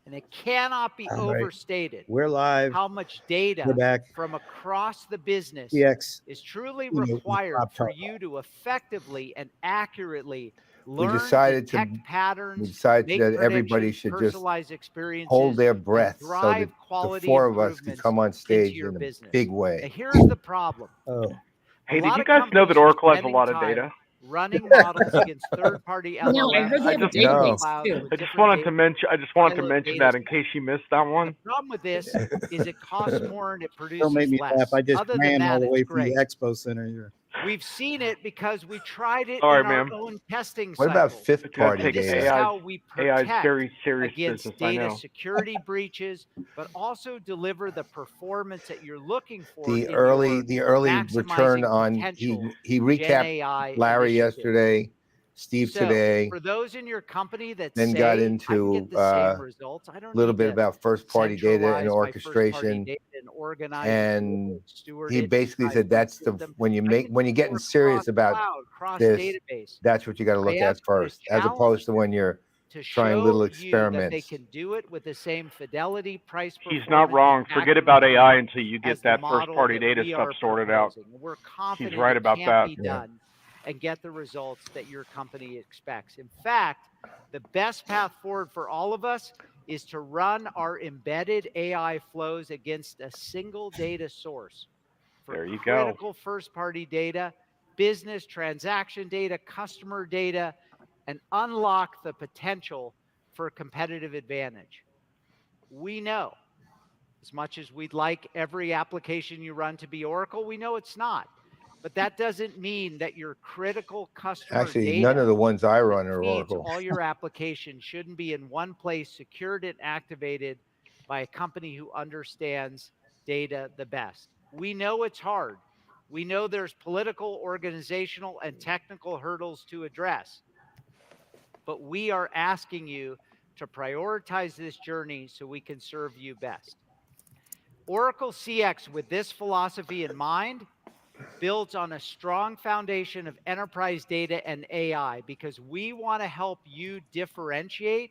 And it cannot be overstated We're live. how much data We're back. from across the business CX. is truly Keynote with required Bob for Tarkoff. you to effectively and accurately We learn, decided detect patterns, we decided make that everybody predictions, should just personalize experiences, hold their and breath so drive that the quality four of us could improvements come on into stage your in a business. big Now, way. here's the problem. Oh, Hey, A did lot you of guys know companies that are Oracle has a spending lot of time data? running models against third-party LLMs. No, I heard they have a just- database cloud too. with I just different wanted data to mention. I just wanted to siloed mention data that in sets. case you missed that The one. problem with this is it costs more and it don't produces make me less. laugh. I just Other than ran all that, the way it's from the great. Expo Center here. We've seen it because we tried it Sorry, in our ma'am. own testing What about cycles. fifth But you gotta party And take this data? is how we AI's protect very serious against business. I data know. security breaches, but also deliver the performance that you're looking for The in early your return maximizing on potential he Gen recapped AI Larry initiatives. yesterday, Steve So, today, for those in your company that then say, got I can into get the same results, I don't a little need bit to about first party data and centralize my first-party orchestration. data and organize And it, steward he it basically inside said one that's the system. when I can you're getting work serious about cross-cloud, this, cross-database. that's what you got to I look at ask you to first, as challenge opposed to when you're to trying show little you that they experiments. can do it with the same fidelity, price, He's performance, not wrong. and Forget about accuracy AI until you as get the that first model party that data we stuff are sorted out. proposing. And we're confident He's right it about can that. be done and get the results that your company expects. In fact, the best path forward for all of us is to run our embedded AI flows against a single data source for There you go. critical first-party data, business transaction data, customer data, and unlock the potential for competitive advantage. We know, as much as we'd like every application you run to be Oracle, we know it's not. But that doesn't mean that your critical customer Actually, data none of the ones I run that are feeds Oracle. all your applications shouldn't be in one place, secured and activated by a company who understands data the best. We know it's hard. We know there's political, organizational, and technical hurdles to address. But we are asking you to prioritize this journey so we can serve you best. Oracle CX, with this philosophy in mind, builds on a strong foundation of enterprise data and AI because we want to help you differentiate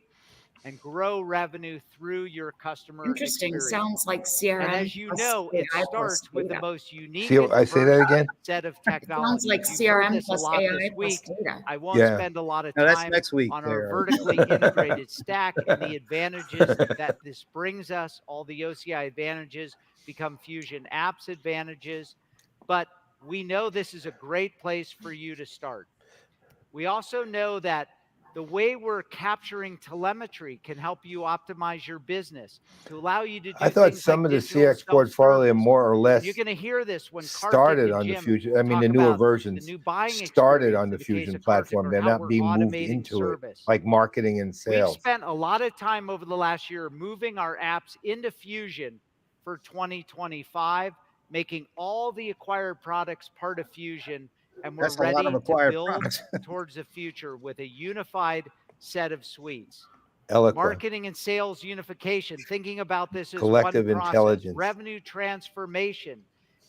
and grow revenue through your customer Interesting. experience. Sounds like CRM. And as you know, it starts with the most unique See, I say that and again? set of Sounds technologies. like You've heard CRM this a plus lot AI this plus week. data. I won't Yeah. spend a lot of No, that's time next week. on there. our vertically integrated stack and the advantages that this brings us. All the OCI advantages become Fusion Apps advantages. But we know this is a great place for you to start. We also know that the way we're capturing telemetry can help you optimize your business to allow you to do I thought things some like of the digital CX portfolio self-service. more or less You're going to hear this when Karthik started and on the Jim Fusion. I mean, talk the newer about versions the new buying started experience on the in the case Fusion of Karthik, platform. or They're how not we're being moved automating into service. it, like marketing and We've sales. spent a lot of time over the last year moving our apps into Fusion for 2025, making all the acquired products part of Fusion, and we're That's a lot ready of to acquired build products. towards the future with a unified set of suites. Eloqua, Marketing and sales unification, thinking about this as collective one process. intelligence. Revenue transformation,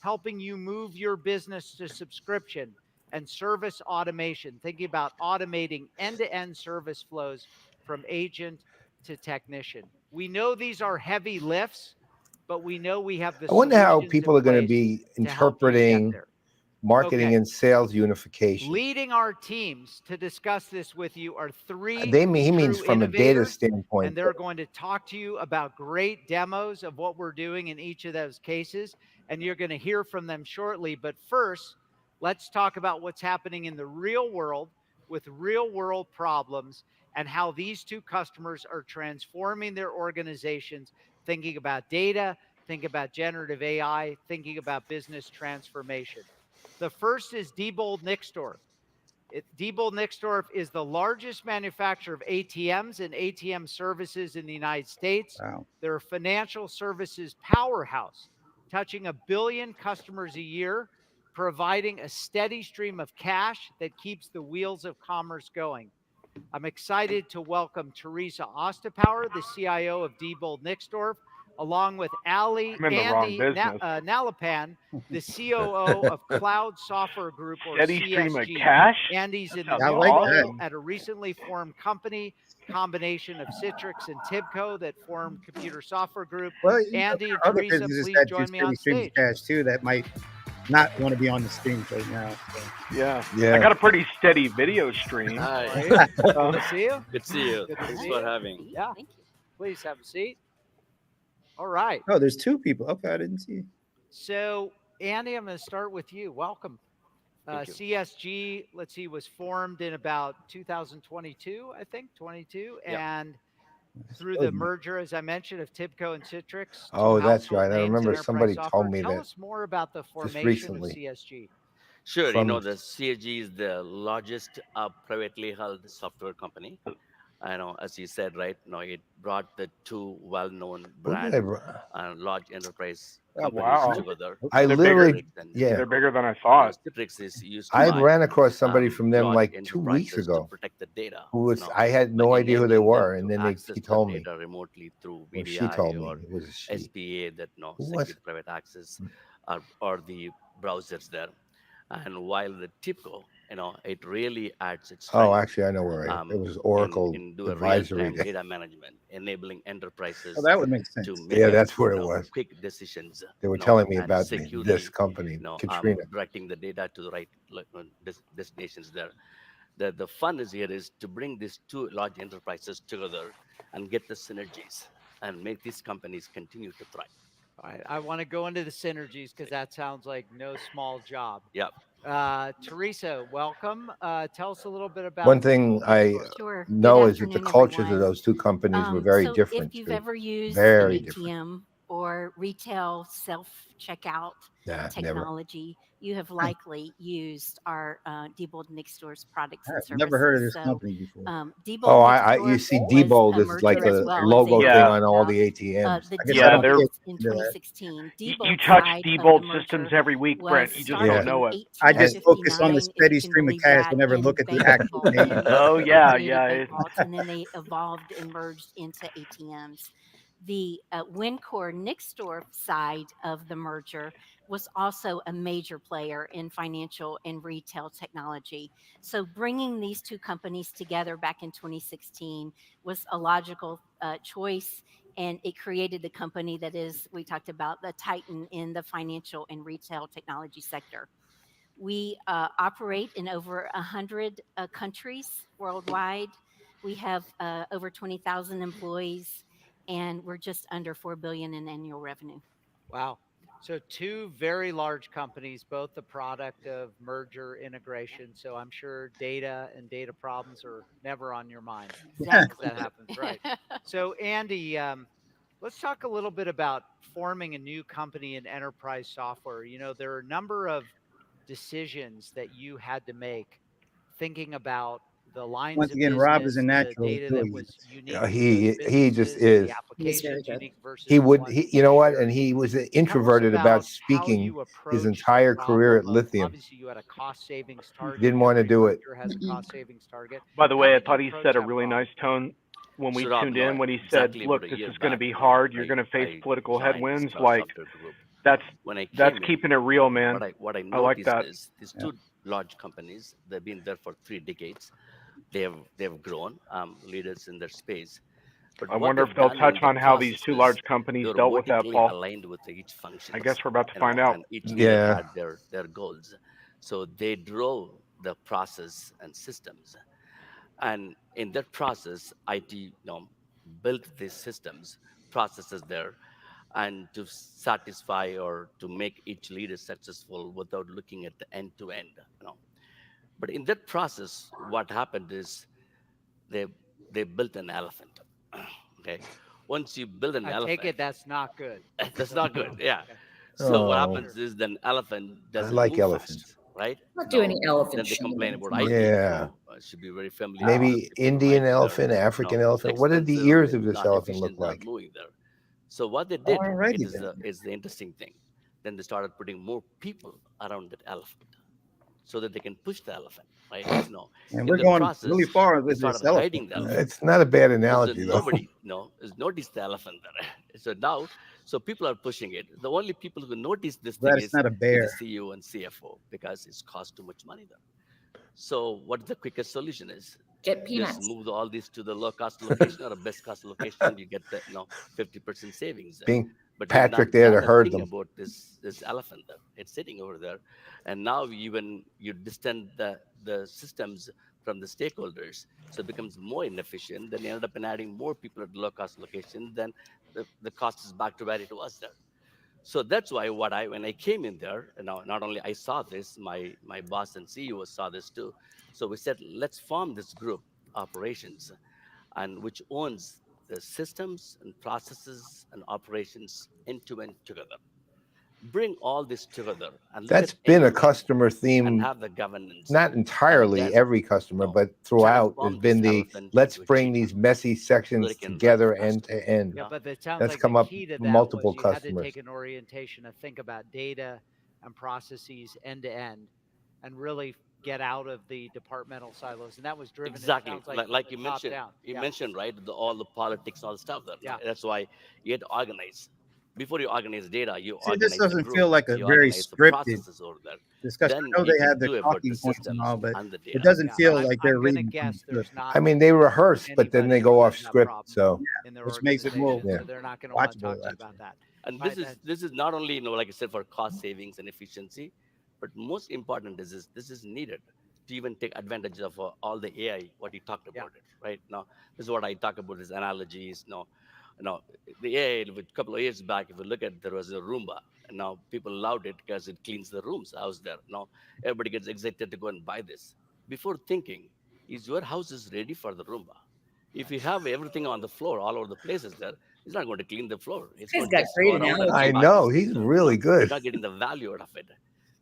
helping you move your business to subscription. And service automation, thinking about automating end-to-end service flows from agent to technician. We know these are heavy lifts, but we know we have the I wonder how solutions people in are going to place be to help you get interpreting there. marketing Okay. and sales unification. Leading our teams to discuss this with you are three He means true from a data innovators, standpoint. and they're going to talk to you about great demos of what we're doing in each of those cases, and you're going to hear from them shortly. But first, let's talk about what's happening in the real world with real world problems and how these two customers are transforming their organizations, thinking about data, thinking about generative AI, thinking about business transformation. The first is Diebold Nixdorf. Diebold Nixdorf is the largest manufacturer of ATMs and ATM services in the United States. Wow. They're a financial services powerhouse, touching 1 billion customers a year, providing a steady stream of cash that keeps the wheels of commerce going. I'm excited to welcome Teresa Osterpower, the CIO of Diebold Nixdorf, along with Ali I'm in the wrong Andy business. Nalapan, the COO of Cloud Software Group, or Steady stream of CSG. cash. Andy's That in the sounds I new like role that. at a recently formed company, combination of Citrix and Tibco, that formed Computer Software Group. Well, Andy and there are other Teresa, businesses please that do join me steady on streams of stage. cash too that might not want to be on the streams right now. So. Yeah. Yeah. I got a pretty steady video stream. How are Hi. you? Good to see you. Good to see you. Good to Thanks see for you. having. Yeah. Thank you. Please have a seat. All right. Oh, there's two people. Okay, I didn't see. So, Andy, I'm going to start with you. Welcome. Thank you. CSG, let's see, was formed in about 2022, I think, 22. Yeah. And through the merger, as I mentioned, of Tibco and Citrix. Oh, that's household right. I names in remember enterprise somebody software. told me Tell that us more about the formation of recently. CSG. Sure. From- the CSG is the largest privately held software company. I know, as you said, right? It brought the two well-known Who did I brand br- and large enterprise Oh, companies wow. together. I They're literally, bigger. yeah. They're bigger than I thought. Citrix is used to I buy, ran across somebody from them large like 2 weeks enterprises to ago protect the data. who was, you know, I had by no idea who they enabling them were. to And then access he the told me, data remotely through or she VDI told me, or it was a she. SPA, that Who was secure it? private access, or the browsers there. And while the TIPCO, it really adds its Oh, strength actually, I know where it um, was. Oracle in do a Advisory real-time Day. data management, enabling enterprises Oh, that would make sense. to make Yeah, that's where it was. quick decisions. They were telling me and about securely, this company, Katrina. directing the data to the right destinations there. The fun is here is to bring these two large enterprises together and get the synergies and make these companies continue to thrive. All right. I want to go into the synergies because that sounds like no small job. Yeah. Teresa, welcome. Tell us a little bit about One thing I Sure. know Good is that the afternoon, cultures of everyone. those two companies were very So different if you've too. ever used Very an different. ATM or retail self-checkout Nah, never. technology, you have likely used our Diebold Nixdorf's products and I've services. never heard of this So, company before. Diebold Oh, you Nixdorf see, was Diebold a is like merger as the well as logo a thing Yeah. on all the the ATMs. I guess I deal Yeah, don't they're. get in into that. 2016. You Diebold touch side of the Diebold merger systems every week, Brent. was You just started don't Yeah. know in it. I just focus on the 1859, steady if you can stream of believe cash that, and never in look at the bank actual vault name. and Oh yeah, created yeah. bank vaults, and then they evolved and merged into ATMs. The Wincor Nixdorf side of the merger was also a major player in financial and retail technology. So bringing these two companies together back in 2016 was a logical choice, and it created the company that is, we talked about, the titan in the financial and retail technology sector. We operate in over 100 countries worldwide. We have over 20,000 employees, and we're just under $4 billion in annual revenue. Wow. So two very large companies, both the product of merger integration. So I'm sure data and data problems are never on your mind as Exactly. that happens, right? So Andy, let's talk a little bit about forming a new company in enterprise software. There are a number of decisions that you had to make, thinking about the lines Once of again, Rob is business, a the natural data doing that was this. unique Yeah, to he those just businesses, is. the He is very applications good. unique versus He the would, ones you know what? shared. And he was Tell us introverted about about how speaking you his approached the entire career at problem of, Lithium. obviously you had a cost savings target. Didn't want to Every do it. merger has a cost savings target. By the How way, I did you thought he approach set a that really problem? nice tone when we So Rob, tuned in when he exactly said, "Look, about a this year is going to back, be hard. You're going to face I political joined headwinds." Cloud Like Software Group. that's When I that's came in, keeping it real, man. what I I like noticed that. is these two large companies, they've been there for 3 decades. They've grown, leaders in their space. But I what wonder if they've they'll done touch in the on how these process two is large companies they're dealt with that, vertically Paul. aligned with each I guess functions, we're about to find out. and each leader Yeah. had their goals. So they drove the process and systems. And in that process, IT, built these systems, processes there, and to satisfy or to make each leader successful without looking at the end to end. But in that process, what happened is they they built an elephant. Okay, once you build an I take elephant, it that's not good. that's not good. Yeah. Okay. So what Oh, happens is then elephant I doesn't like move fast, elephants. right? Not do any Then elephant they complain shaming. about Come on. IT. Yeah. Should be very familiar. Maybe with people, Indian right? elephant, African elephant. What did the Expensive, ears of it's this not elephant look efficient, not like? moving there. So what they did, Alrighty then. is the interesting thing. Then they started putting more people around that elephant so that they can push the elephant. right? And In we're the going process, really far we with this started hiding elephant. the Man. elephant. It's not a bad So analogy, though. nobody, has noticed the elephant there. So now, so people are pushing it. The only people who notice this Glad thing it's not a is bear. the CEO and CFO because it's cost too much money there. So what the quickest solution is? Get Just peanuts. move all these to the low cost location or a best cost location. You get the 50% savings there. Being But Patrick there to not herd think them. about this elephant there. It's sitting over there, and now even you distance the systems from the stakeholders, so it becomes more inefficient. Then you end up in adding more people at low cost location. Then the cost is back to where it was there. So that's why when I came in there, not only I saw this, my boss and CEO saw this too. So we said, let's form this group, operations, and which owns the systems and processes and operations end to end together. Bring all this together and look That's at been a end-to-end customer and theme, have the governance. not And entirely then, every customer, but throughout has transform been this the elephant let's into a bring cheetah these messy so that sections it can run together end faster. to end. Yeah, but it sounds That's like come the up key to with that multiple was you had to customers. take an orientation to think about data and processes end to end and really get out of the departmental silos. And that was driven, it Exactly, sounds like, like from you the top mentioned. down. You Yeah. mentioned right all the politics, all the stuff there. Yeah. That's why you had to organize. Before you organize data, you See, this organize the doesn't group. feel like a You very organize the scripted processes over there. discussion. Then I know you they can had the do about the talking points and systems all, but and the it data. doesn't Yeah, feel I'm, like they're I'm going to reading from guess the script. there's not I mean, they rehearse, but then they anybody go who off has that script. problem So in their Which makes it more organization, so they're not going to want to talk watchable, to you actually. about that. And All this right, is this is not only like I said, for cost savings and efficiency, but most important is this is needed to even take advantage of all the AI what you talked yeah. about it right now. This is what I talk about is analogies. The AI a couple of years back, if you look at there was a Roomba, and now people loved it because it cleans the rooms. House there now everybody gets excited to go and buy this. Before thinking, is your house is ready for the Roomba? If you have everything on the floor all over the places there, it's not going to clean the floor. It's He's going to got just great go around and I come analogy. back. know he's really You're good. not getting the value out of it.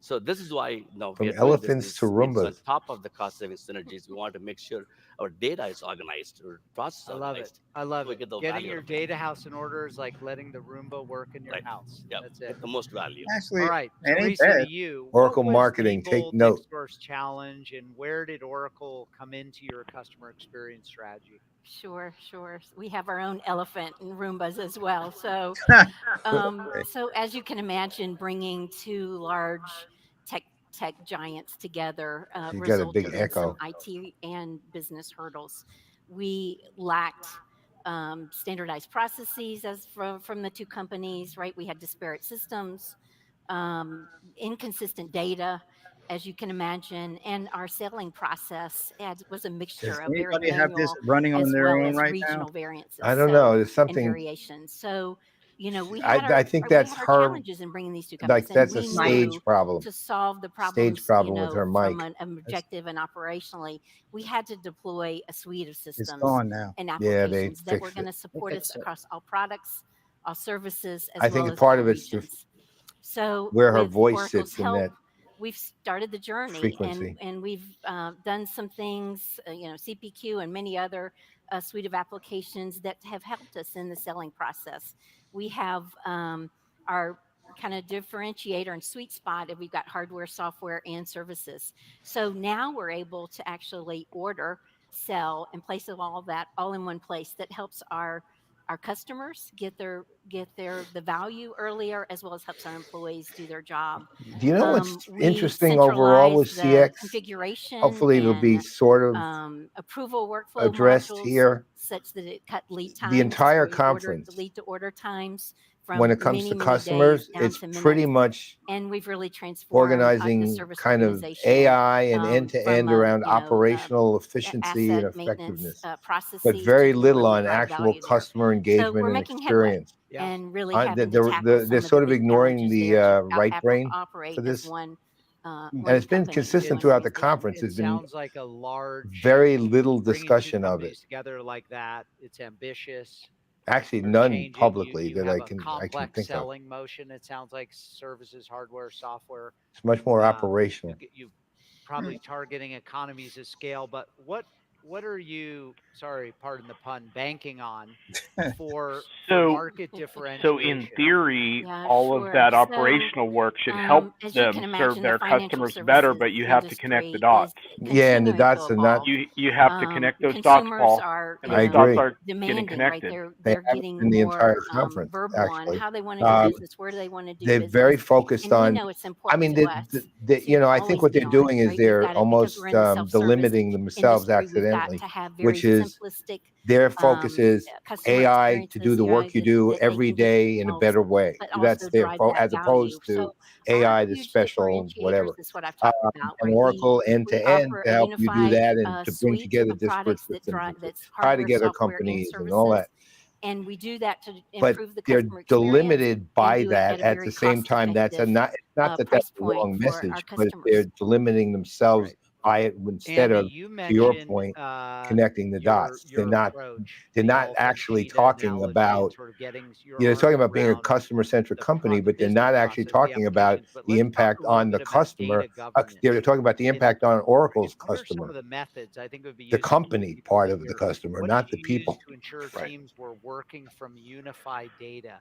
So this is why now we From are doing elephants this. to It's on Roombas. top of the cost saving synergies. We want to make sure our data is organized, our process I love it. organized. I love So we it. get the Getting value your out of it. data house in order is like letting the Roomba work in your Right. house. Yeah. That's it. Get the most value. Actually, All right, it ain't Teresa, bad. to you. Oracle What was marketing, take Diebold note. Nixdorf's challenge, and where did Oracle come into your customer experience strategy? Sure, sure. We have our own elephant and Roombas as well. So, so as you can imagine, bringing two large tech giants together You got a big resulted in some echo. IT and business hurdles. We lacked standardized processes as from the two companies, right? We had disparate systems, inconsistent data, as you can imagine, and our selling process was a Does mixture of very anybody have this manual running on as their well own as right now? regional variances. I don't know. There's And something. variations. So, we I had think we that's had our her. challenges in bringing these two Like companies, and that's a we stage knew problem. to solve the Stage problems, problem with her from mic. an objective and operationally, we had to deploy a suite of It's systems gone now. and Yeah, they applications that were fixed going it. to support us fixed it. across all products, all services, as I well think as part all of it's regions. So, where her with voice Oracle's sits in help, that we've started the journey, frequency. and we've done some things, CPQ and many other suite of applications that have helped us in the selling process. We have our kind of differentiator and sweet spot, and we've got hardware, software, and services. So now we're able to actually order, sell, and place all of that all in one place. That helps our customers get the value earlier, as well as helps our employees do their job. Do you know what's We interesting overall with centralized the CX? configuration Hopefully, it'll be and sort of approval workflow addressed modules here. such that it cut lead times. The entire We ordered the conference, lead to order times when from it comes many, to many days customers, down it's to pretty minutes. much And we've really transformed the organizing service kind of organization AI and from end-to-end around operational efficiency and asset maintenance effectiveness, processes but to very really little on drive actual value there. customer So engagement we're and making headway experience. Yeah. and really having to tackle They're some of sort the of big ignoring challenges the there to right brain for operate as this. one And one it's been company consistent doing throughout the things conference. It There's been sounds like a large very little bringing two discussion of it. companies together like that. It's ambitious. Actually, You're none changing. publicly You that have I a can complex think of. selling motion. It sounds like services, hardware, software. It's much more You operational. probably targeting economies of scale. But what what are you, sorry, pardon the pun, banking on for So, market so in differentiation? theory, Yeah, all of sure. that So, operational work should help as you them can serve imagine, the their financial customers better, services but you have to connect the industry dots. is Yeah, and the continuing to dots are not. evolve. You have to connect those dots, Consumers Paul, are, and you I those dots agree. aren't getting demanding, right? connected. They They're haven't getting in the entire more conference, verbal on actually. how they want to do Um, business, where do they want to do They're very business, focused and we on. know it's I important mean, to us you know, to I think always what be they're on, doing is right? We've they're got to, because we're almost in the self-service delimiting themselves industry, we've got accidentally, to have very which is simplistic their focus is customer AI to do experiences, the work you that, do that they every can do day in a themselves, better way. but That's also their drive that as value. opposed So to our AI, the huge special differentiators whatever. is what I've talked about, And right? Oracle end We to end offer to a help you do unified that and to bring suite together of disparate products that systems drive and to that's tie hardware, together software, and companies and all services, that. and we do that to But improve the they're customer experience delimited and by do it that at a at very the same time. That's cost-effective not that that's price the point wrong for our message, but they're customers. delimiting themselves Right. by it instead Andy, of, you to your mentioned point, connecting the dots. your approach, They're the not elephant actually cheetah talking analogy, and about, sort of getting your you know, talking arms about being a around customer-centric company, the but they're business not actually process, the talking about applications. But the let's talk impact a little on the bit about customer. data governance. They're talking about the And impact on Oracle's what are some customer, of the methods I think it would be the useful for company people part to of the hear? customer, What did not the you use people. to ensure Right. teams were working from unified data?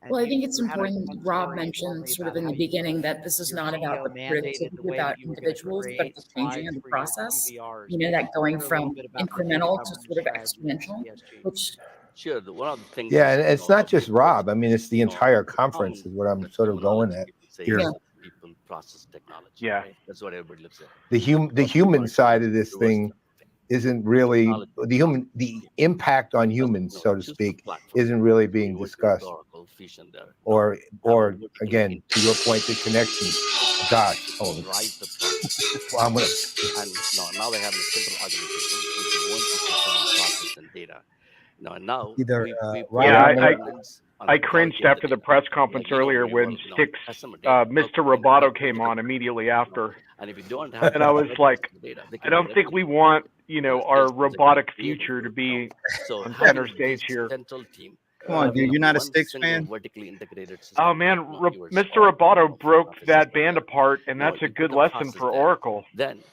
Well, And I think it's you had a important. fun Rob story for mentioned me sort of about in how the beginning that this is your not about CEO the mandated the productivity way about that you were going to individuals, but create the changing slides of the for your process. QBRs. You know, that going Share a little from bit about the data incremental to governance sort of strategy at exponential, ESG. which Sure. One of the things Yeah, is, and it's not just Rob. I mean, it's the you know, entire the conference common is what I'm the sort of going terminology at people say here. yeah, is people, process, technology, Yeah. right? That's what everybody looks at. The What we human want to do side is of this reverse thing everything. isn't really Technology, the impact on humans, so to choose the speak, platform. isn't really So being you're working with discussed. Oracle, Fusion there. Or Have a or vertically again, to your point, the connection. Gosh, hold drive the process. well, I'm gonna. And now they have a central organization which owns the system and process and data. And now Either we put Rob, Yeah, I'm the gonna. governance on I the quality cringed of the after the data. press Like, conference earlier when Sticks, customer data, Mr. data, Roboto customer came data, on immediately after. and if you don't have And I was like, the data, they I can don't think directly we want, our sales robotic creating. future to be So on having center stage this here. central team, Come on, dude. You're not a one Sticks single fan? vertically integrated Oh system, like man, yours Mr. or Roboto broke office that system band there. apart, and that's a You put good the lesson process for there. Oracle. Then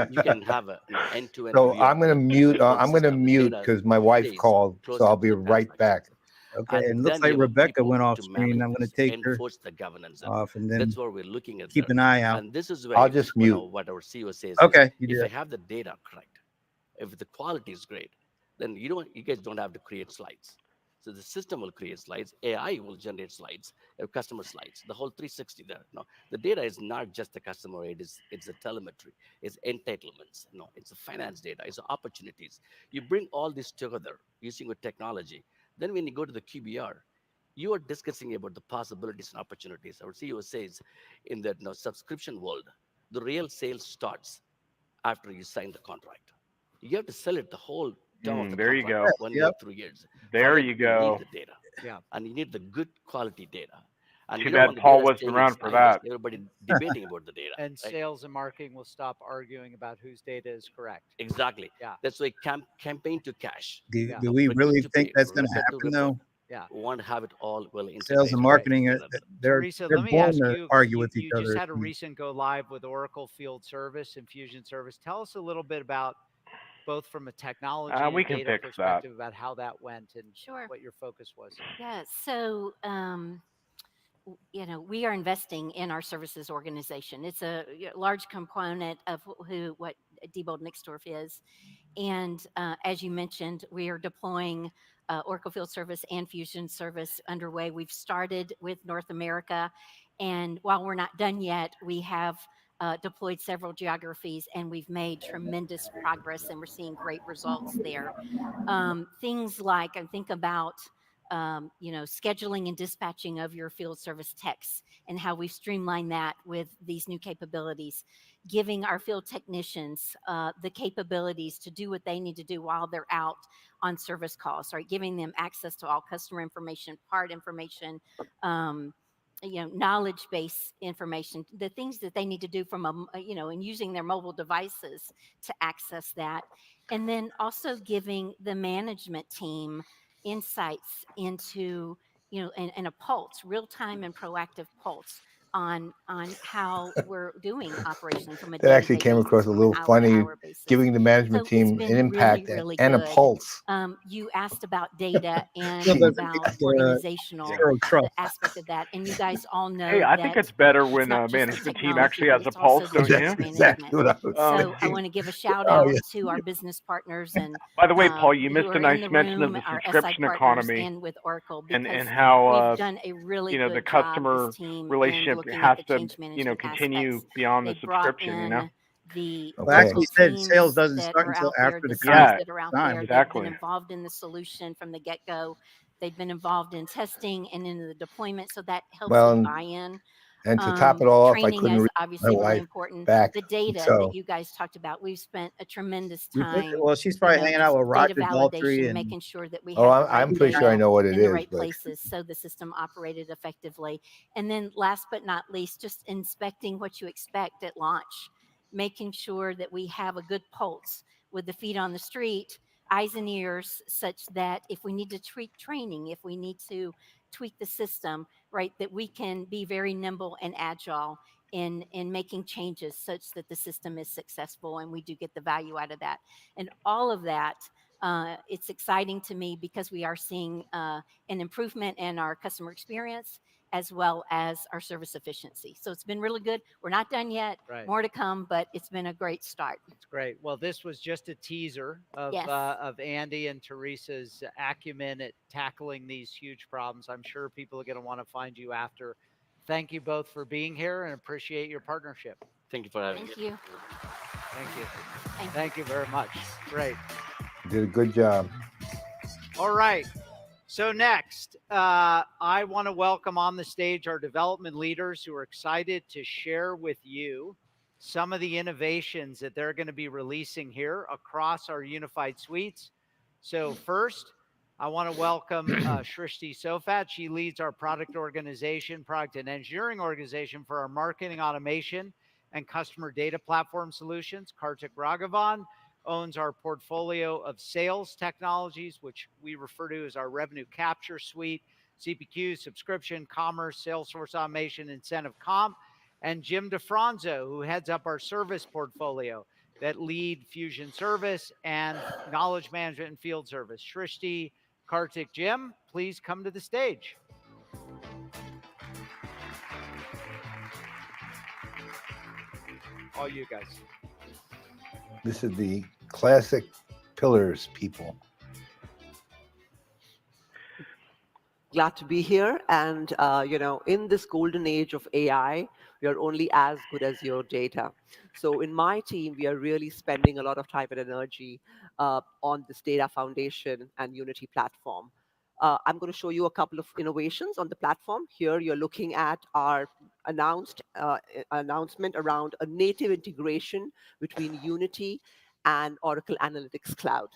you can have a end-to-end So view of I'm gonna the mute. whole I'm gonna system. The mute data because my wife stays called. So closer I'll to be the right transaction. back. Okay. And And it looks then like you have Rebecca people went off to screen. manage I'm gonna this, take her enforce the governance. And off and that's then what we're looking at keep there. an eye out. And this is I'll where, just mute. what our CEO says is, Okay, you do if I that. have the data correct, if the quality is great, then you guys don't have to create slides. So the system will create slides. AI will generate slides, customer slides, the whole 360 there. No, the data is not just the customer. It's the telemetry, it's entitlements. No, it's the finance data, it's the opportunities. You bring all this together using your technology. Then when you go to the QBR, you are discussing about the possibilities and opportunities. Our CEO says, in the subscription world, the real sales starts after you sign the contract. You have to sell it the whole term of the There you contract, go. 1 year, 3 years. For There that, you you need go. the data, Yeah. and you need the good quality data. And Too you don't bad want the Paul data wasn't staying in around for silos. that. Everybody debating about the data, And right? sales and marketing will stop arguing about whose data is correct. Exactly. Yeah. That's why campaign to cash, Do, Yeah. do we procure really to think pay, that's going to record to happen report. though? Yeah. We want to have it all well Sales and integrated. Great. marketing, they're Teresa, they're let me born ask to you, argue with each you just other. had a recent go live with Oracle Field Service and Fusion Service. Tell us a little bit about both from a technology We and can data fix that. perspective about how that went and Sure. what your focus was. Yeah. So, we are investing in our services organization. It's a large component of what Diebold Nixdorf is. And as you mentioned, we are deploying Oracle Field Service and Fusion Service underway. We've started with North America, and while we're not done yet, we have deployed several geographies, and we've made tremendous progress, and we're seeing great results there. Things like, I think about scheduling and dispatching of your field service techs and how we've streamlined that with these new capabilities, giving our field technicians the capabilities to do what they need to do while they're out on service calls, right? Giving them access to all customer information, part information, knowledge base information, the things that they need to do from and using their mobile devices to access that. And then also giving the management team insights into, and a pulse, real time and proactive pulse on how we're doing operationally from a That actually day-to-day came basis, across a from little an funny, hour-to-hour basis. giving the management So team it's an been impact really, really and a good. pulse. You asked about data and Still doesn't about get the organizational zero the trust. aspect of that, and you guys all know Hey, I that think it's better it's when not a just the management team technology, actually but has a it's also pulse, the don't change you? That's exactly management. what I was So I thinking. want to give a shout Oh, out yeah. to our business partners and By the way, Paul, you who missed are a in nice the mention of room, the our SI subscription partners, economy and with Oracle, and because how we've done a really the good job, customer this team, in relationship looking has at the to change management continue aspects. beyond the They brought subscription. in the Okay. Well, actually, local he said sales teams doesn't that start are until out there, after the the Cs Yeah, that are out contract there. is They've been exactly. involved in the solution from the get-go. They've been involved in testing and in the deployment, so that helps Well, with and, buy-in. and to top it all off, I Training couldn't is reach my obviously really wife important. back. The data So, that you guys talked about, we've spent a tremendous You think, time, well, she's probably hanging out just with data Roger Daltrey validation, and making sure that we oh, had the right I'm pretty sure I data know what it in the is, right but places so the system operated effectively. And then last but not least, just inspecting what you expect at launch, making sure that we have a good pulse with the feet on the street, eyes and ears, such that if we need to tweak training, if we need to tweak the system, right, that we can be very nimble and agile in making changes such that the system is successful and we do get the value out of that. And all of that, it's exciting to me because we are seeing an improvement in our customer experience as well as our service efficiency. So it's been really good. We're not done yet. Right. More to come, but it's been a great start. It's great. Well, this was just a teaser Yes. Of Andy and Teresa's acumen at tackling these huge problems. I'm sure people are going to want to find you after. Thank you both for being here and appreciate your partnership. Thank you for having Thank me. you. Thank you. Thank you. Thank you very much. Great. you did a good job. All right. So next, I want to welcome on the stage our development leaders who are excited to share with you some of the innovations that they're going to be releasing here across our unified suites. So first, I want to welcome Shrishti Sofat. She leads our product organization, product and engineering organization for our marketing automation and customer data platform solutions. Kartik Raghavan owns our portfolio of sales technologies, which we refer to as our revenue capture suite, CPQ, subscription, commerce, Salesforce automation, incentive comp, and Jim DeFranzo, who heads up our service portfolio that lead Fusion Service and knowledge management and field service. Shrishti, Kartik, Jim, please come to the stage. All you guys. This is the classic pillars, people. Glad to be here. And, in this golden age of AI, you're only as good as your data. So in my team, we are really spending a lot of time and energy on this data foundation and Unity platform. I'm going to show you a couple of innovations on the platform. Here, you're looking at our announcement around a native integration between Unity and Oracle Analytics Cloud.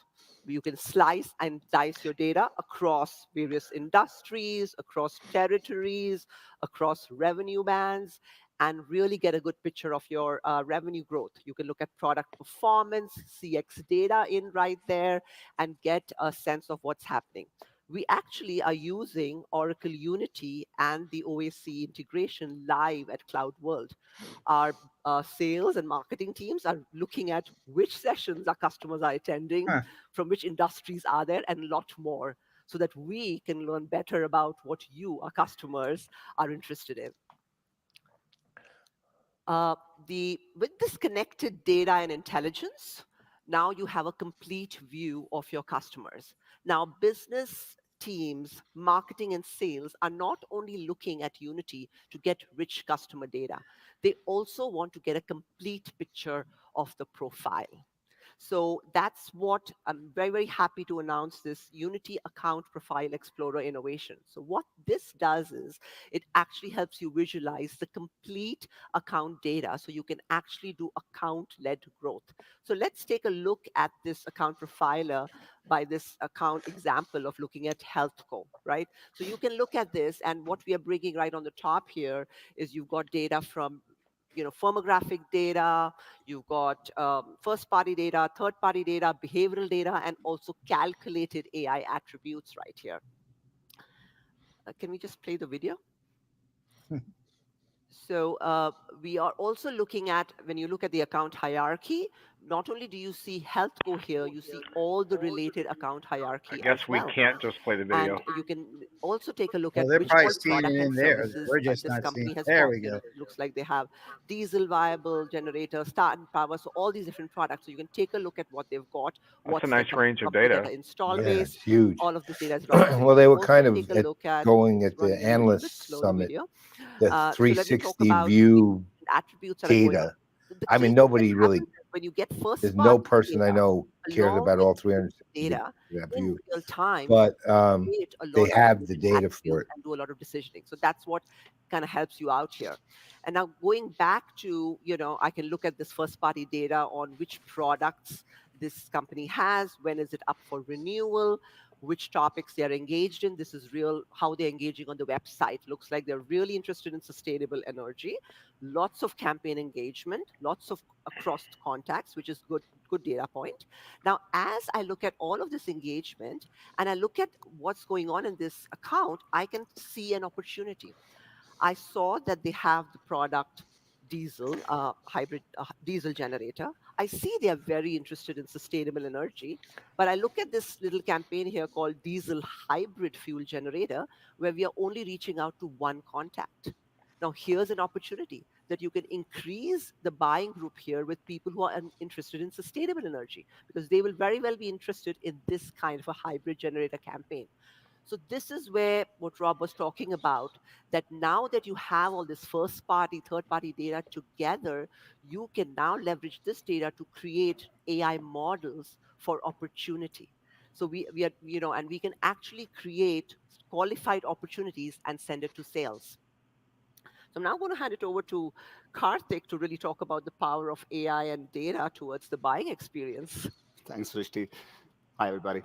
You can slice and dice your data across various industries, across territories, across revenue bands, and really get a good picture of your revenue growth. You can look at product performance, CX data in right there, and get a sense of what's happening. We actually are using Oracle Unity and the OAC integration live at CloudWorld. Our sales and marketing teams are looking at which sessions our customers are attending, Huh. from which industries are there, and a lot more, so that we can learn better about what you, our customers, are interested in. With this connected data and intelligence, now you have a complete view of your customers. Now, business teams, marketing and sales are not only looking at Unity to get rich customer data, they also want to get a complete picture of the profile. So that's what I'm very, very happy to announce, this Unity Account Profile Explorer innovation. So what this does is it actually helps you visualize the complete account data so you can actually do account-led growth. So let's take a look at this account profiler by this account example of looking at Healthco, right? So you can look at this, and what we are bringing right on the top here is you've got data from firmographic data, you've got first-party data, third-party data, behavioral data, and also calculated AI attributes right here. Can we just play the video? So we are also looking at, when you look at the account hierarchy, not only do you see health go here, you see all the related account I hierarchy guess as we well. can't just play the video. And you can also take a look Well, at they're which probably all seeing product it and in there. services We're that just this not seeing. company has There got. we You know, go. it looks like they have diesel viable generator, start and power, so all these different products. So you can take a look at what they've got, That's a what's their nice range of company data. data install Yeah, base. it's huge. All of this data is logged. So Well, you they can were also kind of take a look at, going it's at the running a little bit analyst slow, the summit, video. the So let me talk 360 about view attributes that are going on. data. The I key mean, thing that nobody really, happens is when you get first there's no party person I data know cares along about with all business 360 data that in view, real time, but create a they lot of have the different data for attributes it. and do a lot of decisioning. So that's what kind of helps you out here. And now going back to, I can look at this first party data on which products this company has, when is it up for renewal, which topics they're engaged in. This is real, how they're engaging on the website. Looks like they're really interested in sustainable energy. Lots of campaign engagement, lots of across contacts, which is good data point. Now, as I look at all of this engagement, and I look at what's going on in this account, I can see an opportunity. I saw that they have the product diesel, hybrid diesel generator. I see they are very interested in sustainable energy, but I look at this little campaign here called diesel hybrid fuel generator, where we are only reaching out to one contact. Now, here's an opportunity that you can increase the buying group here with people who are interested in sustainable energy, because they will very well be interested in this kind of a hybrid generator campaign. So this is where what Rob was talking about, that now that you have all this first party, third party data together, you can now leverage this data to create AI models for opportunity. So we are, and we can actually create qualified opportunities and send it to sales. So I'm now going to hand it over to Karthik to really talk about the power of AI and data towards the buying experience. Thanks, Srishti. Hi, everybody.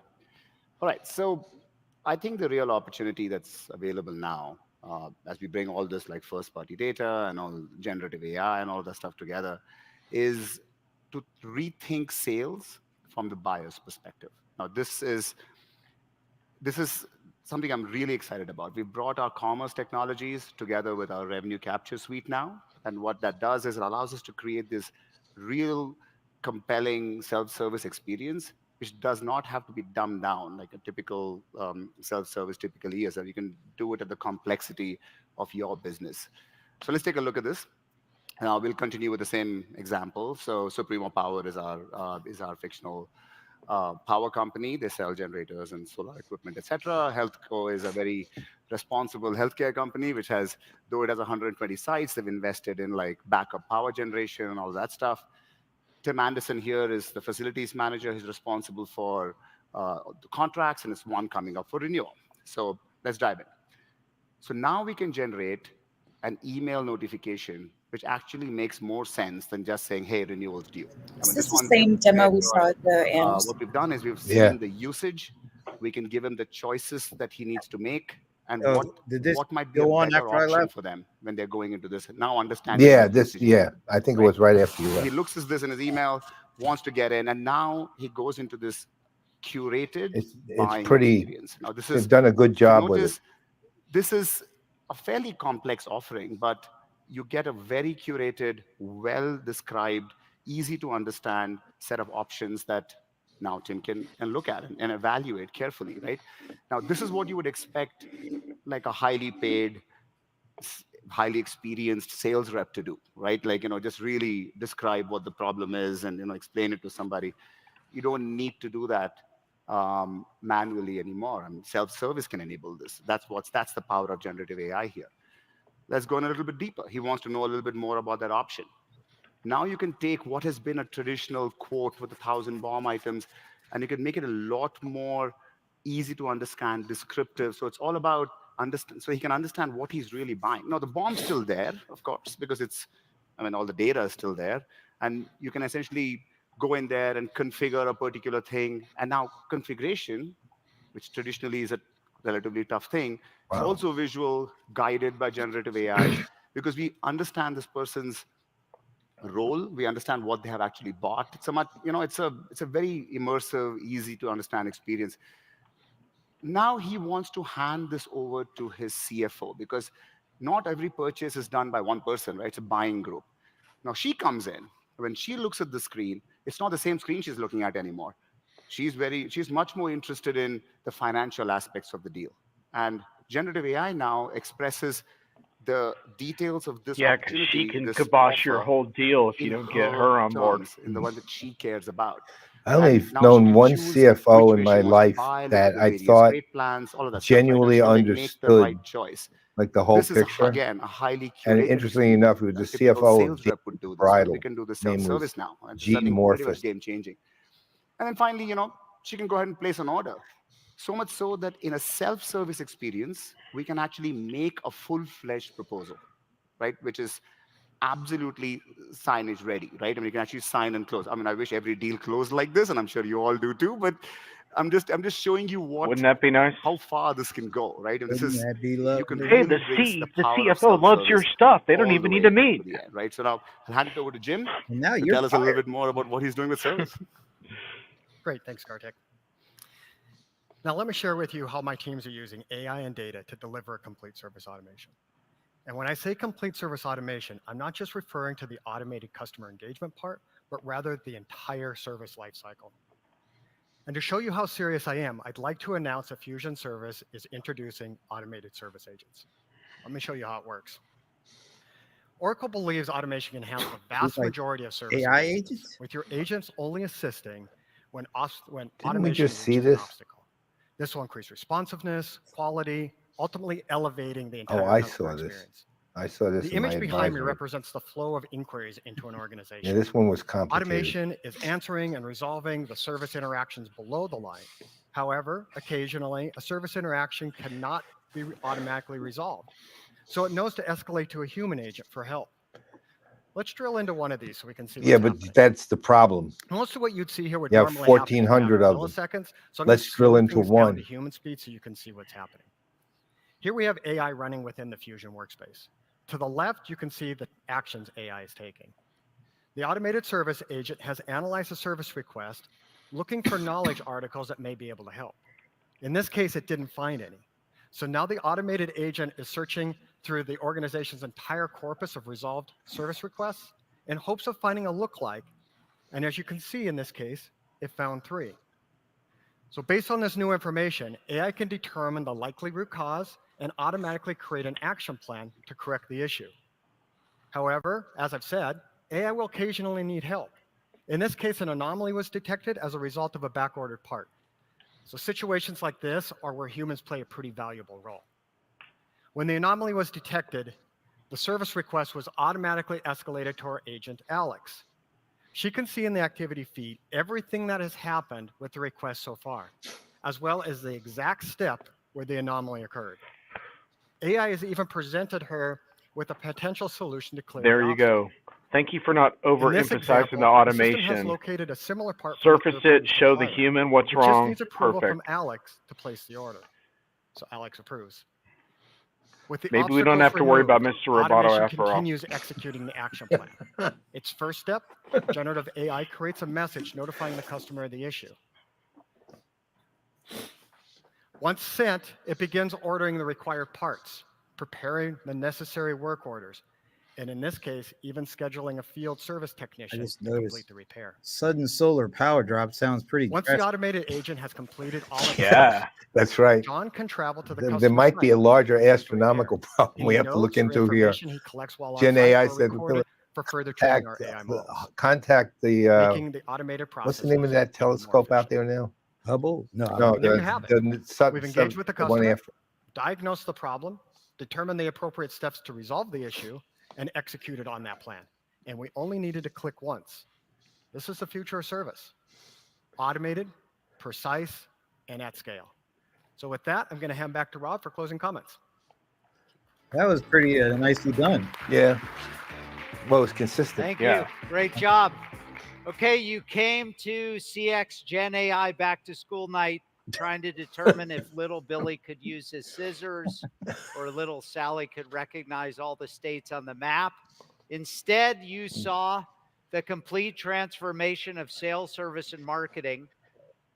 All right, so I think the real opportunity that's available now, as we bring all this like first-party data and all generative AI and all that stuff together, is to rethink sales from the buyer's perspective. Now, this is something I'm really excited about. We brought our commerce technologies together with our revenue capture suite now. And what that does is it allows us to create this real compelling self-service experience, which does not have to be dumbed down like a typical self-service typically is. And you can do it at the complexity of your business. So let's take a look at this. We'll continue with the same example. So Supremo Power is our fictional power company. They sell generators and solar equipment, etc. Healthco is a very responsible healthcare company, which has, though it has 120 sites, they've invested in like backup power generation and all that stuff. Tim Anderson here is the facilities manager. He's responsible for the contracts, and it's one coming up for renewal. So let's dive in. So now we can generate an email notification, which actually makes more sense than just saying, hey, renewal's due. I Is mean, this this the one we have same demo prepared we for. saw at the end? What we've done is we've Yeah. seen the usage. We can give him the choices that he needs to make and So did this what might be a go on better after I option left? for them when they're going into this. Now understanding Yeah, the this, usage. yeah, I think it Right. was right after you So he left. looks at this in his email, wants to get in, and now he goes into this curated It's buying pretty, experience. Now, this they've is, done a good if you job with it. notice, this is a fairly complex offering, but you get a very curated, well described, easy to understand set of options that now Tim can look at and evaluate carefully, right? Now, this is what you would expect like a highly paid, highly experienced sales rep to do, right? Like, just really describe what the problem is and, explain it to somebody. You don't need to do that manually anymore. I mean, self-service can enable this. That's the power of generative AI here. Let's go in a little bit deeper. He wants to know a little bit more about that option. Now you can take what has been a traditional quote with 1,000 bomb items, and you can make it a lot more easy to understand, descriptive. So it's all about understand. So he can understand what he's really buying. Now the bomb's still there, of course, because all the data is still there, and you can essentially go in there and configure a particular thing. And now configuration, which traditionally is a relatively tough thing, is Wow. also visual, guided by generative AI, because we understand this person's role. We understand what they have actually bought. It's a much, it's a very immersive, easy to understand experience. Now he wants to hand this over to his CFO because not every purchase is done by one person, right? It's a buying group. Now she comes in. When she looks at the screen, it's not the same screen she's looking at anymore. She's much more interested in the financial aspects of the deal. And generative AI now expresses the details of this Yeah, because she opportunity, can this kibosh your offer, whole deal if you in don't get her her on board. terms, in the one that she cares about. I only And now she known can one choose which CFO in way my she wants to life buy, look at that the I various thought rate plans, all of that stuff, right? Now genuinely she'll make the understood right choice. like the whole This is, picture. again, a highly And curated interestingly experience. enough, it was A the typical CFO of sales G rep would do this, right? Bridal. We can do the His name was self-service now. And G. I think pretty much Morphus. game-changing. And then finally, she can go ahead and place an order. So much so that in a self-service experience, we can actually make a full-fledged proposal, right? Which is absolutely signage ready, right? I mean, you can actually sign and close. I mean, I wish every deal closed like this, and I'm sure you all do too. But I'm just showing you Wouldn't that be nice? how far this can go, right? And this Wouldn't is that be you can lovely? Hey, really bring the the power of CFO loves your self-service stuff. They don't all even the need way to meet. to the end, right? So now I'll hand it over to Jim And now to you're tell us a little fired. bit more about what he's doing with service. Great, thanks, Kartik. Now let me share with you how my teams are using AI and data to deliver a complete service automation. And when I say complete service automation, I'm not just referring to the automated customer engagement part, but rather the entire service lifecycle. And to show you how serious I am, I'd like to announce that Fusion Service is introducing automated service agents. Let me show you how it works. Oracle believes automation can handle the vast like majority of service AI agents, agents? with your agents only assisting when we automation just see reaches an this? obstacle. This will increase responsiveness, quality, ultimately elevating the entire Oh, I customer saw this. experience. I saw this The in my image behind me advisory. represents the flow of inquiries into an organization. Yeah, this one was complicated. Automation is answering and resolving the service interactions below the line. However, occasionally, a service interaction cannot be automatically resolved. So it knows to escalate to a human agent for help. Let's drill into one of these so we can see what's Yeah, but happening. that's the problem. Most of what you'd see here would You have normally happen in a matter 1,400 of them. milliseconds. So I'm Let's going to drill slow into things one. down to human speed so you can see what's happening. Here we have AI running within the Fusion workspace. To the left, you can see the actions AI is taking. The automated service agent has analyzed a service request, looking for knowledge articles that may be able to help. In this case, it didn't find any. So now the automated agent is searching through the organization's entire corpus of resolved service requests in hopes of finding a lookalike. And as you can see in this case, it found 3. So based on this new information, AI can determine the likely root cause and automatically create an action plan to correct the issue. However, as I've said, AI will occasionally need help. In this case, an anomaly was detected as a result of a backordered part. So situations like this are where humans play a pretty valuable role. When the anomaly was detected, the service request was automatically escalated to our agent, Alex. She can see in the activity feed everything that has happened with the request so far, as well as the exact step where the anomaly occurred. AI has even presented her with a potential solution to clear There the you obstacle. go. Thank you for not In this overemphasizing example, the the system has automation. located a similar part from Surface the it, show the supplier. human what's It just wrong. needs approval Perfect. from Alex to place the order. So Alex approves. With the Maybe we don't have to worry about Mr. Roboto automation after all. continues executing the action plan. Its first step, generative AI creates a message notifying the customer of the issue. Once sent, it begins ordering the required parts, preparing the necessary work orders, and in this case, even scheduling a field service technician just to noticed. complete the repair. Sudden solar power drop sounds pretty Once drastic. the automated agent has completed all its Yeah. steps, That's right. John can travel to the There customer might be a site larger to complete the astronomical repair. problem we Any have to look notes or into here. information he collects while on Gen site AI are said recorded for further training our AI models, contact the, making the automated process. what's the name of that telescope out there now? Hubble? No. No, And there you have it. We've engaged with the one customer, after. diagnosed the problem, determined the appropriate steps to resolve the issue, and executed on that plan. And we only needed to click once. This is the future of service. Automated, precise, and at scale. So with that, I'm going to hand back to Rob for closing comments. That was pretty nicely done. Yeah. Well, it's consistent. Thank Yeah. you. Great job. Okay, you came to CX Gen AI back to school night trying to determine if little Billy could use his scissors or little Sally could recognize all the states on the map. Instead, you saw the complete transformation of sales, service, and marketing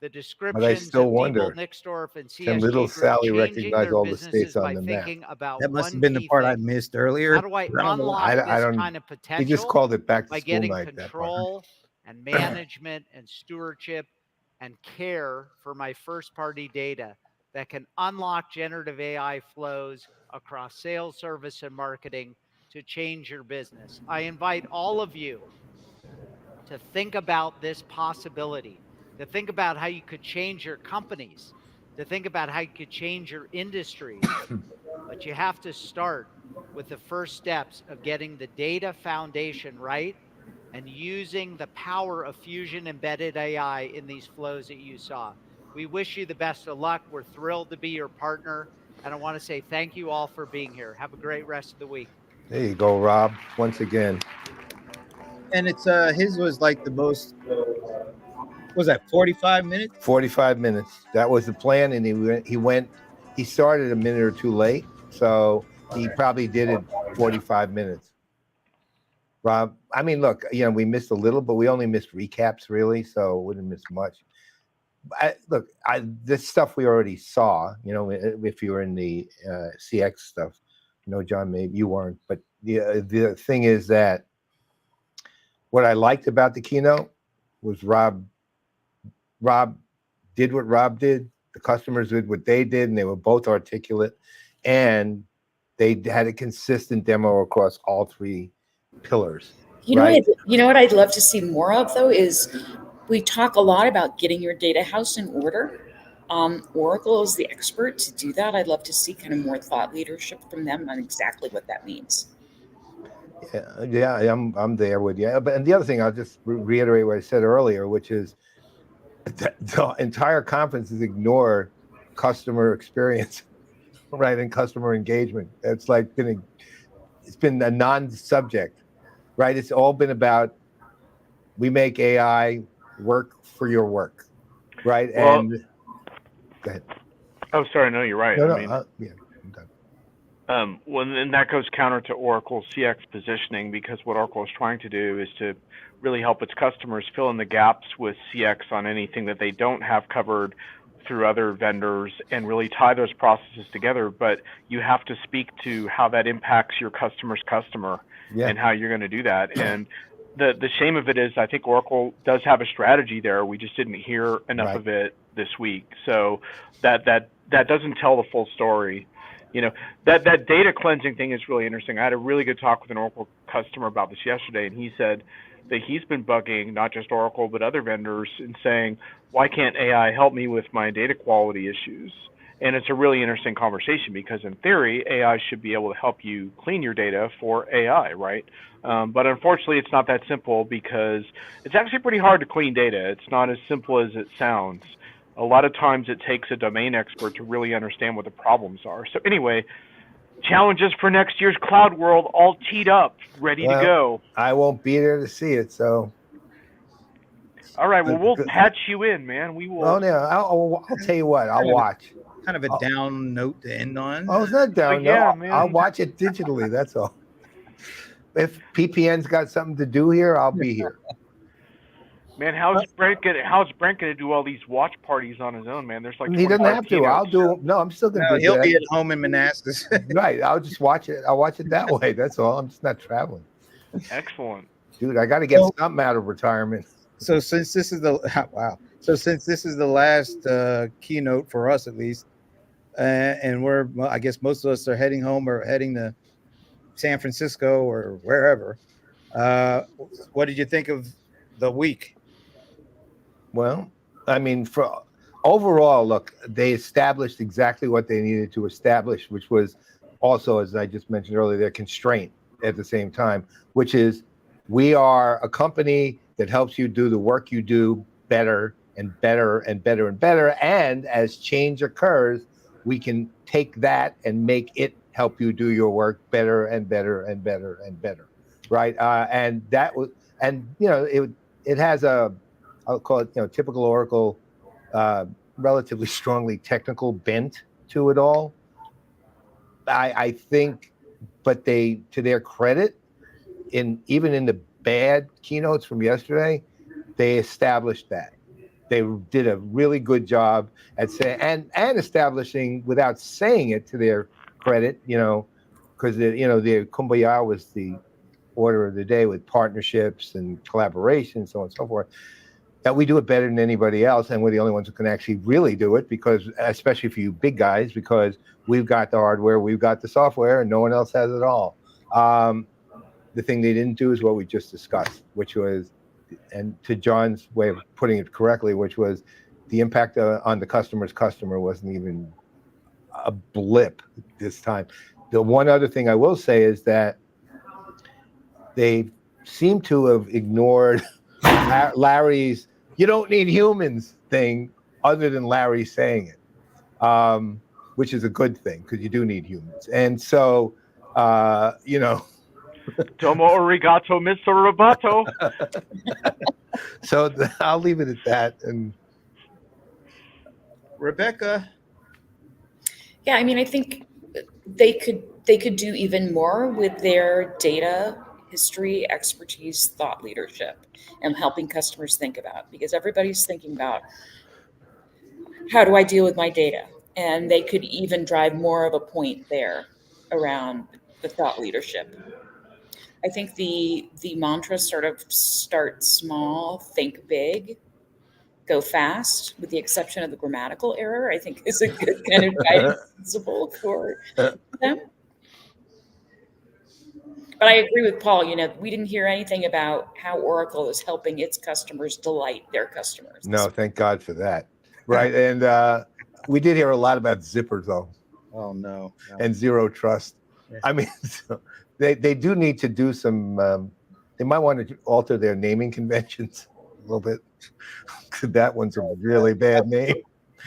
The But I descriptions still of wonder, Diebold, Nixdorf, and can little CSG Group Sally changing recognize their all the businesses states on by the map? thinking about That must have one been the key part I thing. missed earlier. How do I I don't know. unlock I this don't. kind of He just potential? called it back to By school getting night. That part. control and management and stewardship and care for my first party data that can unlock generative AI flows across sales, service, and marketing to change your business. I invite all of you to think about this possibility, to think about how you could change your companies, to think about how you could change your industries. But you have to start with the first steps of getting the data foundation right and using the power of Fusion embedded AI in these flows that you saw. We wish you the best of luck. We're thrilled to be your partner. And I want to say thank you all for being here. Have a great rest of the week. There you go, Rob. Once again. And it's his was like the most. What was that 45 minutes? 45 minutes. That was the plan, and he started a minute or two late, so he probably did it 45 minutes. Rob, I mean, look, we missed a little, but we only missed recaps, really, so we didn't miss much. This stuff we already saw, if you were in the CX stuff. John, maybe you weren't, but the thing is that what I liked about the keynote was Rob did what Rob did, the customers did what they did, and they were both articulate, and they had a consistent demo across all three pillars. Right? You know what I'd love to see more of, though, is we talk a lot about getting your data house in order. Oracle is the expert to do that. I'd love to see kind of more thought leadership from them on exactly what that means. Yeah, I'm there with you. But and the other thing, I'll just reiterate what I said earlier, which is the entire conference is ignore customer experience, right, and customer engagement. It's been a non-subject, right? It's all been about we make AI work for your work, right? Well, and go ahead. Oh, sorry. No, you're right. No, yeah. And that goes counter to Oracle's CX positioning, because what Oracle is trying to do is to really help its customers fill in the gaps with CX on anything that they don't have covered through other vendors and really tie those processes together. But you have to speak to how that impacts your customer's customer and how you're going to do that. And the shame of it is, I think Oracle does have a strategy there. We just didn't hear enough of it this week. So that doesn't tell the full story. That data cleansing thing is really interesting. I had a really good talk with an Oracle customer about this yesterday, and he said that he's been bugging not just Oracle but other vendors and saying, why can't AI help me with my data quality issues? And it's a really interesting conversation, because in theory, AI should be able to help you clean your data for AI, right? But unfortunately, it's not that simple, because it's actually pretty hard to clean data. It's not as simple as it sounds. A lot of times it takes a domain expert to really understand what the problems are. So anyway, challenges for next year's CloudWorld all teed up, ready to go. I won't be there to see it, so. All right, well, we'll patch you in, man. We will. Oh, no, I'll tell you what, I'll watch. Kind of a down note to end on. Oh, it's not down. Yeah, no, man. I'll watch it digitally, that's all. If PPN's got something to do here, I'll be here. Man, how's Brent gonna do all these watch parties on his own, man? There's like He doesn't have to. keynotes. I'll do. No, I'm still gonna do he'll that. be at home in Manassas. Right. I'll just watch it. I'll watch it that way. That's all. I'm just not traveling. Excellent. Dude, I got to get something out of retirement. So since this is the since this is the last keynote for us, at least, and I guess most of us are heading home or heading to San Francisco or wherever. What did you think of the week? Well, I mean, for overall, look, they established exactly what they needed to establish, which was also, as I just mentioned earlier, their constraint at the same time, which is we are a company that helps you do the work you do better and better and better and better. And as change occurs, we can take that and make it help you do your work better and better and better and better. Right. And that was, and, it has I'll call it, typical Oracle, relatively strongly technical bent to it all. I think, but to their credit, even in the bad keynotes from yesterday, they established that. They did a really good job at saying and establishing, without saying it to their credit, because the Kumbaya was the order of the day with partnerships and collaboration, so on and so forth, that we do it better than anybody else, and we're the only ones who can actually really do it, because especially for you big guys, because we've got the hardware, we've got the software, and no one else has it all. The thing they didn't do is what we just discussed, which was, and to John's way of putting it correctly, which was the impact on the customer's customer wasn't even a blip this time. The one other thing I will say is that they seem to have ignored Larry's "you don't need humans" thing, other than Larry saying it, which is a good thing, because you do need humans. And so, Domo arigato, Mr. Roboto. So I'll leave it at that. And Rebecca. Yeah, I mean, I think they could do even more with their data history, expertise, thought leadership, and helping customers think about, because everybody's thinking about, how do I deal with my data? And they could even drive more of a point there around the thought leadership. I think the mantra sort of start small, think big, go fast, with the exception of the grammatical error, I think is a good kind of guiding principle for them. But I agree with Paul, we didn't hear anything about how Oracle is helping its customers delight their customers. no, thank God for that. Right. And we did hear a lot about zippers, though. Oh, no. And zero trust. Yeah. I mean, so they do need to do some, they might want to alter their naming conventions a little bit. That one's a really bad name.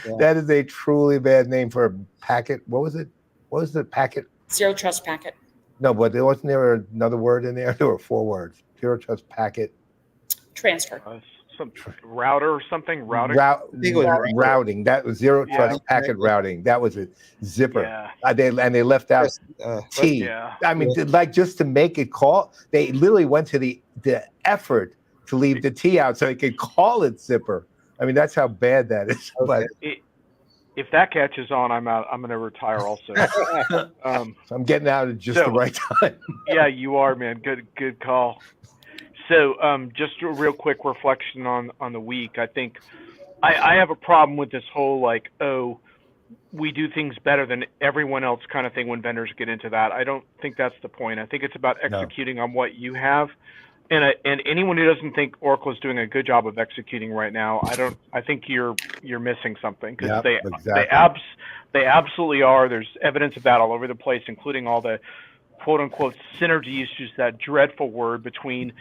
Yeah. That is a truly bad name for a packet. What was it? What was the packet? Zero trust packet. No, but wasn't there another word in there? There were 4 words. Zero trust packet. Transfer. Some router or something. Routing. Routing. That was zero trust packet routing. That was it. Zipper. Yeah. They left out T. Yeah. I mean, just to make it call, they literally went to the effort to leave the T out so they could call it zipper. I mean, that's how bad that is. But if that catches on, I'm out. I'm going to retire also. I'm getting out at just the right time. Yeah, you are, man. Good call. So just a real quick reflection on the week. I think I have a problem with this whole we do things better than everyone else kind of thing when vendors get into that. I don't think that's the point. I think it's about executing on what you have. And anyone who doesn't think Oracle is doing a good job of executing right now, I think you're missing something, because they absolutely are. There's evidence of that all over the place, including all the quote unquote synergy issues, that dreadful word, between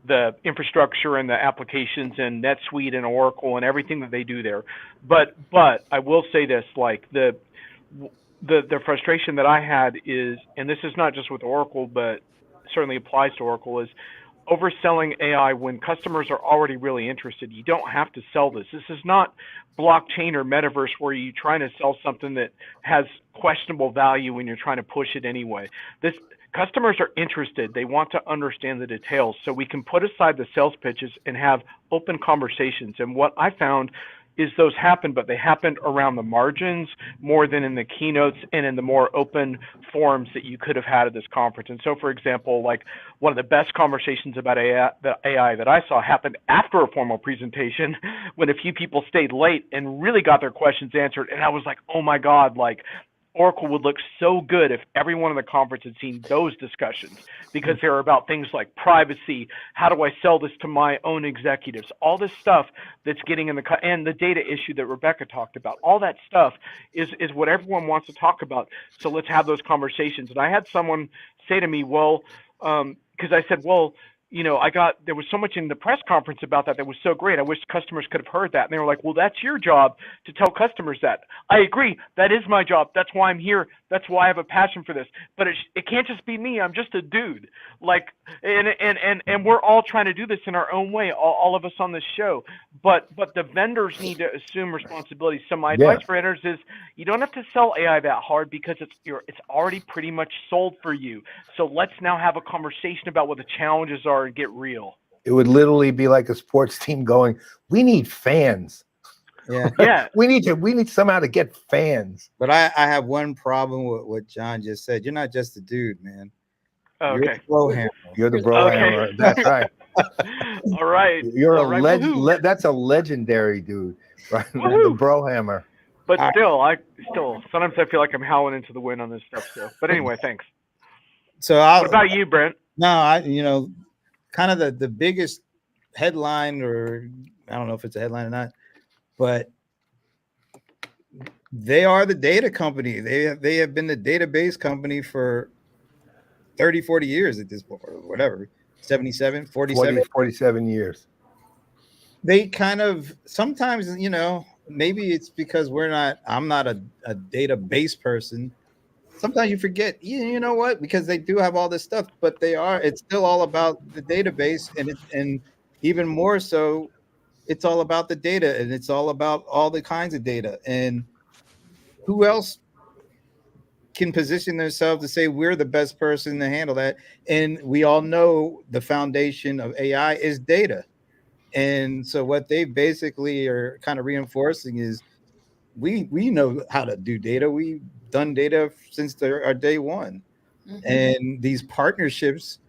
the infrastructure and the applications and NetSuite and Oracle and everything that they do there. But I will say this, the frustration that I had is, and this is not just with Oracle, but certainly applies to Oracle, is overselling AI when customers are already really interested. You don't have to sell this. This is not blockchain or metaverse where you're trying to sell something that has questionable value when you're trying to push it anyway. Customers are interested. They want to understand the details. So we can put aside the sales pitches and have open conversations. And what I found is those happen, but they happened around the margins more than in the keynotes and in the more open forums that you could have had at this conference. And so, for example, one of the best conversations about AI that I saw happened after a formal presentation, when a few people stayed late and really got their questions answered. And I was like, oh my God, Oracle would look so good if everyone in the conference had seen those discussions, because they're about things like privacy. How do I sell this to my own executives? All this stuff that's getting in and the data issue that Rebecca talked about. All that stuff is what everyone wants to talk about. So let's have those conversations. And I had someone say to me, because I said, there was so much in the press conference about that was so great. I wish customers could have heard that. And they were like, well, that's your job to tell customers that. I agree. That is my job. That's why I'm here. That's why I have a passion for this. But it can't just be me. I'm just a dude. And we're all trying to do this in our own way, all of us on this show. But the vendors need to assume responsibility. So my advice for vendors is, you don't have to sell AI that hard, because it's already pretty much sold for you. So let's now have a conversation about what the challenges are and get real. It would literally be like a sports team going, we need fans. Yeah. Yeah. We need somehow to get fans. But I have one problem with what John just said. You're not just a dude, man. You're Okay. the blow hammer. You're the You're the- bro Okay. hammer. That's right. All right. You're a All right. Woohoo. that's a legendary dude, right? The Woohoo. bro hammer. But All still, sometimes I feel like I'm howling into the wind on this stuff still. But anyway, thanks. So What about you, Brent? No, kind of the biggest headline, or I don't know if it's a headline or not, but they are the data company. They have been the database company for 30, 40 years at this point, or whatever, 77, 47. 47 years. They kind of sometimes, maybe it's because I'm not a database person. Sometimes you forget, you know what, because they do have all this stuff, but it's still all about the database, and even more so, it's all about the data, and it's all about all the kinds of data. And who else can position themselves to say we're the best person to handle that? And we all know the foundation of AI is data. And so what they basically are kind of reinforcing is we know how to do data. We've done data since our day one. Mhm. And these partnerships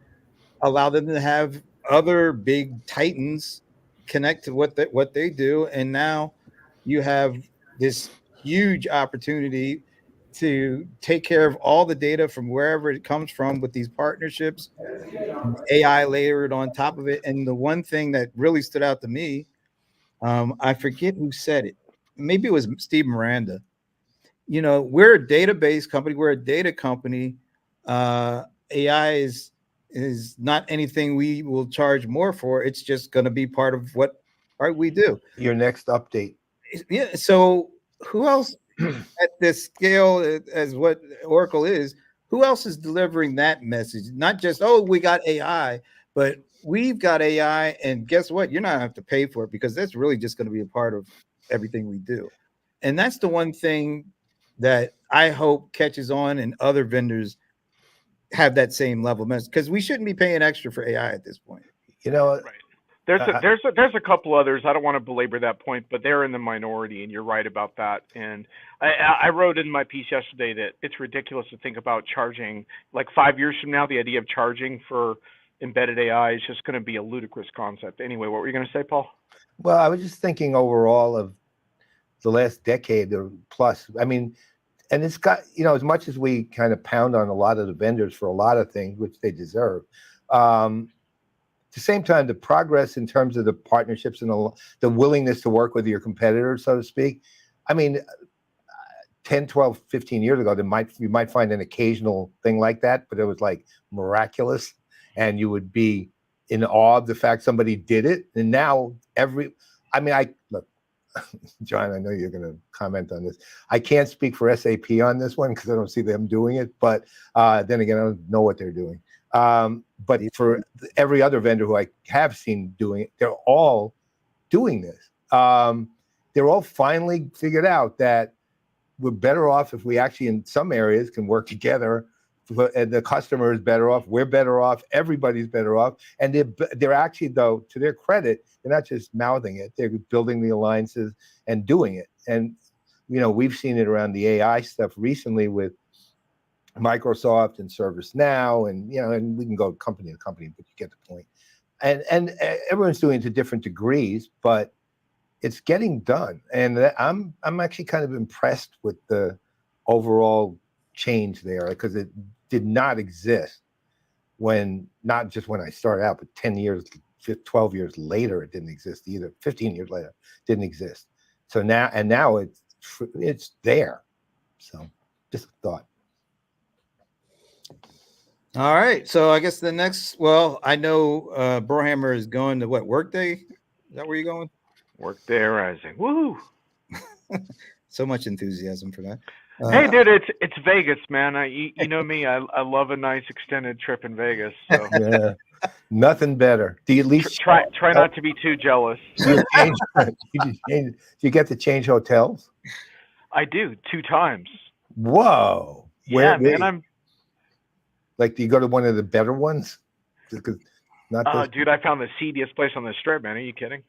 allow them to have other big titans connect to what they do. And now you have this huge opportunity to take care of all the data from wherever it comes from with these partnerships, AI layered on top of it. And the one thing that really stood out to me, I forget who said it. Maybe it was Steve Miranda. We're a database company. We're a data company. AI is not anything we will charge more for. It's just going to be part of what we do. Your next update. Yeah. So who else at this scale as what Oracle is? Who else is delivering that message? Not just, oh, we got AI, but we've got AI, and guess what? You're not going to have to pay for it, because that's really just going to be a part of everything we do. And that's the one thing that I hope catches on, and other vendors have that same level of message, because we shouldn't be paying extra for AI at this point. Right. There's a couple others. I don't want to belabor that point, but they're in the minority, and you're right about that. And I wrote in my piece yesterday that it's ridiculous to think about charging, like 5 years from now, the idea of charging for embedded AI is just going to be a ludicrous concept. Anyway, what were you going to say, Paul? Well, I was just thinking overall of the last decade or plus. I mean, and it's got, as much as we kind of pound on a lot of the vendors for a lot of things, which they deserve, at the same time, the progress in terms of the partnerships and the willingness to work with your competitors, so to speak. I mean, 10, 12, 15 years ago, you might find an occasional thing like that, but it was like miraculous, and you would be in awe of the fact somebody did it. And now look, John, I know you're going to comment on this. I can't speak for SAP on this one because I don't see them doing it, but then again, I don't know what they're doing. But for every other vendor who I have seen doing it, they're all doing this. They're all finally figured out that we're better off if we actually, in some areas, can work together. And the customer is better off. We're better off. Everybody's better off. And they're actually, though, to their credit, they're not just mouthing it. They're building the alliances and doing it. And we've seen it around the AI stuff recently with Microsoft and ServiceNow, and we can go company to company, but you get the point. And everyone's doing it to different degrees, but it's getting done. And I'm actually kind of impressed with the overall change there, because it did not exist not just when I started out, but 10 years, 12 years later, it didn't exist either. 15 years later, didn't exist. So now it's there. So just a thought. All right. So I guess the next, I know Brohammer is going to what, Workday? Is that where you're going? Workday Rising. Woo! So much enthusiasm for that. Hey, dude, it's Vegas, man. You know me. I love a nice extended trip in Vegas. So. Yeah, nothing better. Do you at least try not to be too jealous? Do you get to change hotels? I do 2 times. Whoa! Yeah, man. I'm like, do you go to one of the better ones? Because dude, I found the seediest place on the strip, man. Are you kidding?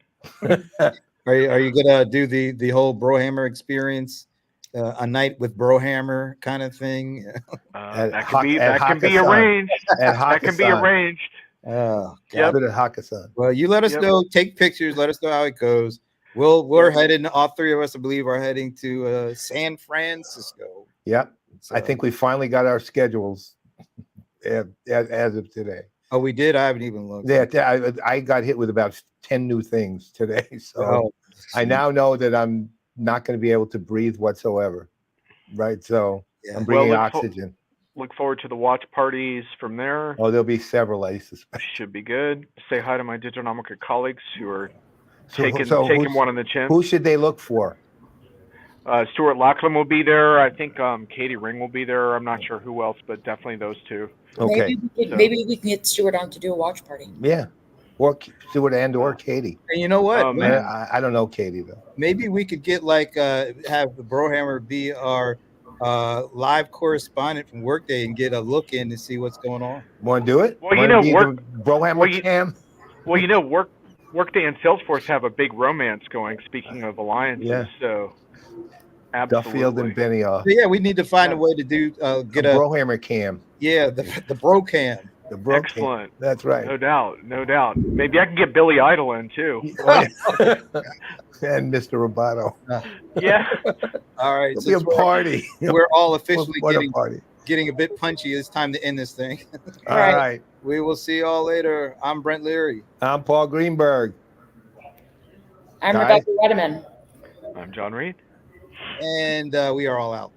Are you gonna do the whole Brohammer experience, a night with Brohammer kind of thing? That can be Hakkasan. arranged. At That can be Hakkasan. arranged. Oh, Yep. Good at Hakkasan. well, you let us Yep. know. Take pictures. Let us know how it goes. We're heading. All three of us, I believe, are heading to San Francisco. Yep. So, I think we finally got our schedules as of today. Oh, we did. I haven't even looked. Yeah, I got hit with about 10 new things today. So Oh, I now know that I'm not going to be able to breathe whatsoever. Right. So Yeah. I'm breathing Well, oxygen. Look forward to the watch parties from there. Oh, there'll be several, I suspect. Should be good. Say hi to my Diginomica colleagues who are So taking one on the chin. Who should they look for? Stuart Lachlan will be there. I think Katie Ring will be there. I'm not sure who else, but definitely those two. Okay. Maybe we can get Stuart on to do a watch party. Yeah. Or Stuart or Katie. And you know what? Oh, man. I don't know Katie, though. Maybe we could get have the Brohammer be our live correspondent from Workday and get a look in to see what's going on. Want to do it? Well, Wanna be the Brohammer cam? Well, Workday and Salesforce have a big romance going, speaking of alliances. Yeah. So, absolutely. Duffield and Benioff. So, yeah, we need to find a way to do get a Brohammer cam. Yeah, the Bro Cam. The Bro Excellent. Cam. That's right. No doubt. No doubt. Maybe I can get Billy Idol in too. And Mr. Roboto. Yeah. All right. It'll be a party. We're all officially What a party. getting a bit punchy. It's time to end this thing. All right. We will see y'all later. I'm Brent Leary. I'm Paul Greenberg. I'm Guys. Rebecca Wedeman. I'm John Reed. And we are all out.